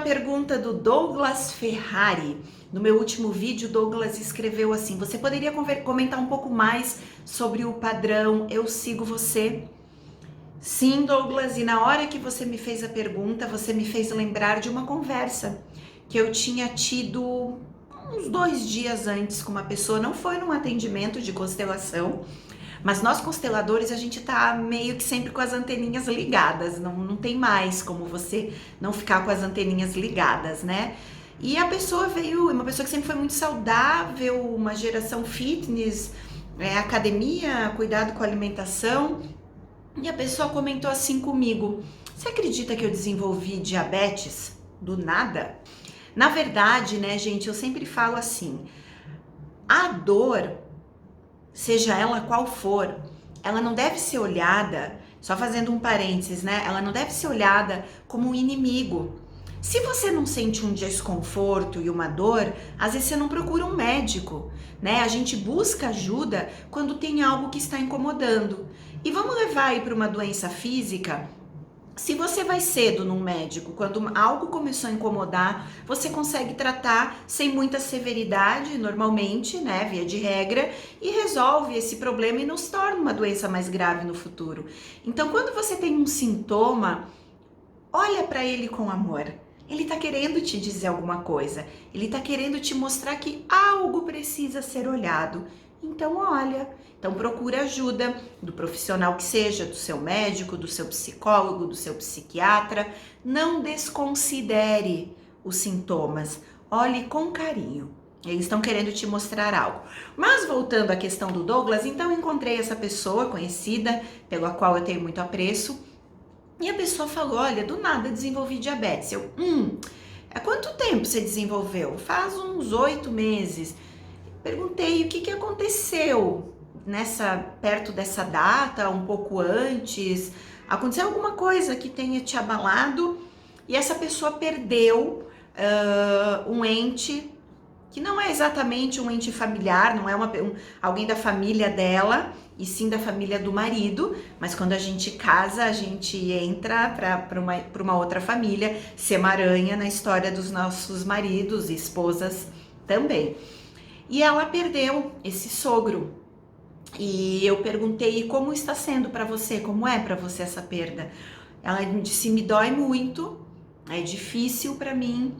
pergunta do Douglas Ferrari. No meu último vídeo, Douglas escreveu assim: você poderia comentar um pouco mais sobre o padrão "eu sigo você"? Sim, Douglas, e na hora que você me fez a pergunta, você me fez lembrar de uma conversa que eu tinha tido uns 2 dias antes com uma pessoa. Não foi num atendimento de constelação, mas nós consteladores, a gente tá meio que sempre com as anteninhas ligadas, não tem mais como você não ficar com as anteninhas ligadas, né? E a pessoa veio, uma pessoa que sempre foi muito saudável, uma geração fitness, academia, cuidado com a alimentação, e a pessoa comentou assim comigo: você acredita que eu desenvolvi diabetes do nada? Na verdade, né, gente, eu sempre falo assim, a dor, seja ela qual for, ela não deve ser olhada, só fazendo um parênteses, né? Ela não deve ser olhada como um inimigo. Se você não sente um desconforto e uma dor, às vezes você não procura um médico, né? A gente busca ajuda quando tem algo que está incomodando. E vamos levar aí para uma doença física. Se você vai cedo num médico, quando algo começou a incomodar, você consegue tratar sem muita severidade, normalmente, né, via de regra, e resolve esse problema e não se torna uma doença mais grave no futuro. Então, quando você tem um sintoma, olha para ele com amor. Ele tá querendo te dizer alguma coisa. Ele tá querendo te mostrar que algo precisa ser olhado. Então olha, então procura ajuda do profissional que seja, do seu médico, do seu psicólogo, do seu psiquiatra. Não desconsidere os sintomas. Olhe com carinho. Eles estão querendo te mostrar algo. Mas voltando à questão do Douglas, então encontrei essa pessoa conhecida, pela qual eu tenho muito apreço. E a pessoa falou: olha, do nada desenvolvi diabetes. Eu, há quanto tempo você desenvolveu? Faz uns 8 meses. Perguntei o que aconteceu perto dessa data, um pouco antes. Aconteceu alguma coisa que tenha te abalado? E essa pessoa perdeu um ente que não é exatamente um ente familiar, não é alguém da família dela, e sim da família do marido, mas quando a gente casa, a gente entra para uma outra família, ser uma aranha na história dos nossos maridos e esposas também. E ela perdeu esse sogro. E eu perguntei: como está sendo para você? Como é para você essa perda? Ela disse: me dói muito, é difícil para mim.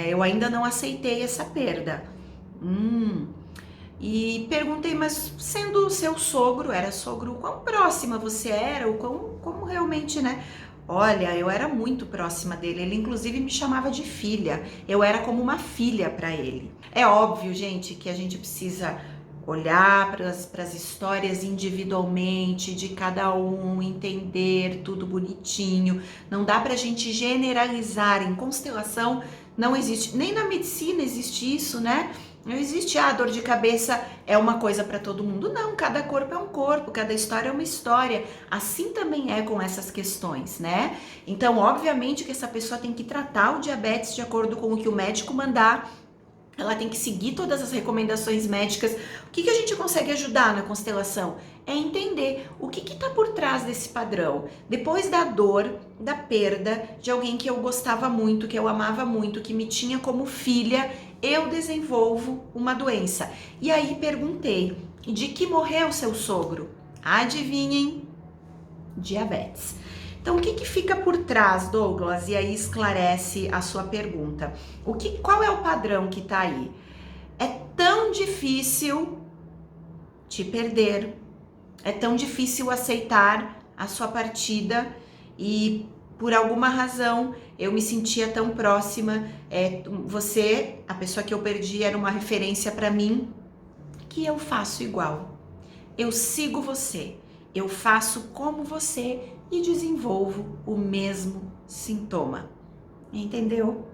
Eu ainda não aceitei essa perda. E perguntei: mas sendo o seu sogro, era sogro, quão próxima você era? Ou como realmente, né? Olha, eu era muito próxima dele, ele inclusive me chamava de filha, eu era como uma filha para ele. É óbvio, gente, que a gente precisa olhar para as histórias individualmente, de cada um, entender tudo bonitinho. Não dá pra gente generalizar. Em constelação não existe, nem na medicina existe isso, né? Não existe, dor de cabeça é uma coisa para todo mundo. Não, cada corpo é um corpo, cada história é uma história. Assim também é com essas questões, né? Então, obviamente que essa pessoa tem que tratar o diabetes de acordo com o que o médico mandar. Ela tem que seguir todas as recomendações médicas. O que a gente consegue ajudar na constelação? É entender o que está por trás desse padrão. Depois da dor, da perda de alguém que eu gostava muito, que eu amava muito, que me tinha como filha, eu desenvolvo uma doença. E aí perguntei: de que morreu seu sogro? Adivinhem? Diabetes. Então, o que fica por trás, Douglas? E aí esclarece a sua pergunta. Qual é o padrão que tá aí? É tão difícil te perder, é tão difícil aceitar a sua partida e por alguma razão eu me sentia tão próxima. Você, a pessoa que eu perdi, era uma referência para mim, que eu faço igual. Eu sigo você, eu faço como você e desenvolvo o mesmo sintoma. Entendeu,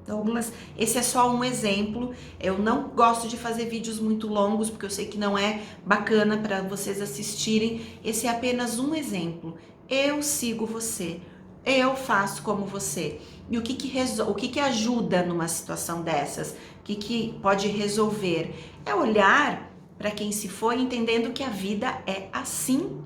Douglas? Esse é só um exemplo. Eu não gosto de fazer vídeos muito longos, porque eu sei que não é bacana para vocês assistirem. Esse é apenas um exemplo. Eu sigo você, eu faço como você. E o que ajuda numa situação dessas? O que pode resolver? É olhar para quem se foi, entendendo que a vida é assim,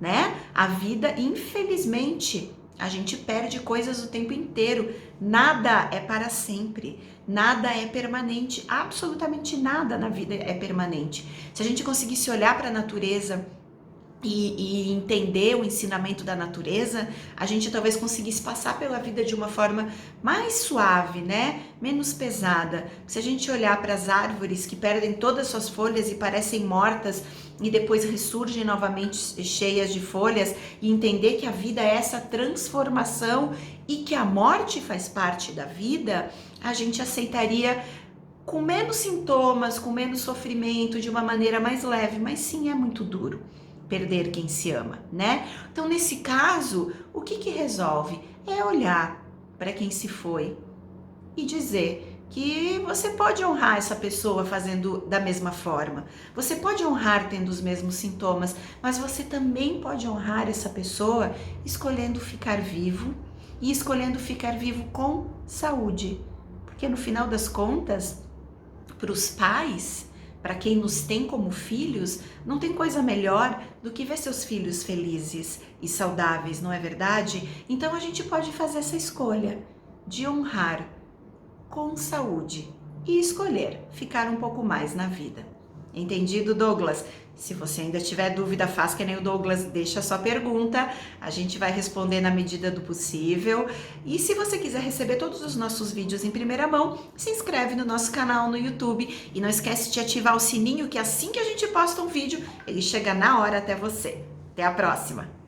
né? A vida, infelizmente, A gente perde coisas o tempo inteiro. Nada é para sempre. Nada é permanente. Absolutamente nada na vida é permanente. Se a gente conseguisse olhar para a natureza e entender o ensinamento da natureza, a gente talvez conseguisse passar pela vida de uma forma mais suave, né? Menos pesada. Se a gente olhar para as árvores que perdem todas suas folhas e parecem mortas e depois ressurgem novamente cheias de folhas, e entender que a vida é essa transformação e que a morte faz parte da vida, a gente aceitaria com menos sintomas, com menos sofrimento, de uma maneira mais leve. Mas sim, é muito duro perder quem se ama, né? Então, nesse caso, o que resolve? É olhar para quem se foi e dizer que você pode honrar essa pessoa fazendo da mesma forma. Você pode honrar tendo os mesmos sintomas, mas você também pode honrar essa pessoa escolhendo ficar vivo e escolhendo ficar vivo com saúde. Porque no final das contas, para os pais, para quem nos tem como filhos, não tem coisa melhor do que ver seus filhos felizes e saudáveis, não é verdade? Então a gente pode fazer essa escolha de honrar com saúde e escolher ficar um pouco mais na vida. Entendido, Douglas? Se você ainda tiver dúvida, faz que nem o Douglas, deixa a sua pergunta, a gente vai responder na medida do possível. E se você quiser receber todos os nossos vídeos em primeira mão, se inscreve no nosso canal no YouTube e não esquece de ativar o sininho, que assim que a gente posta um vídeo, ele chega na hora até você. Até a próxima!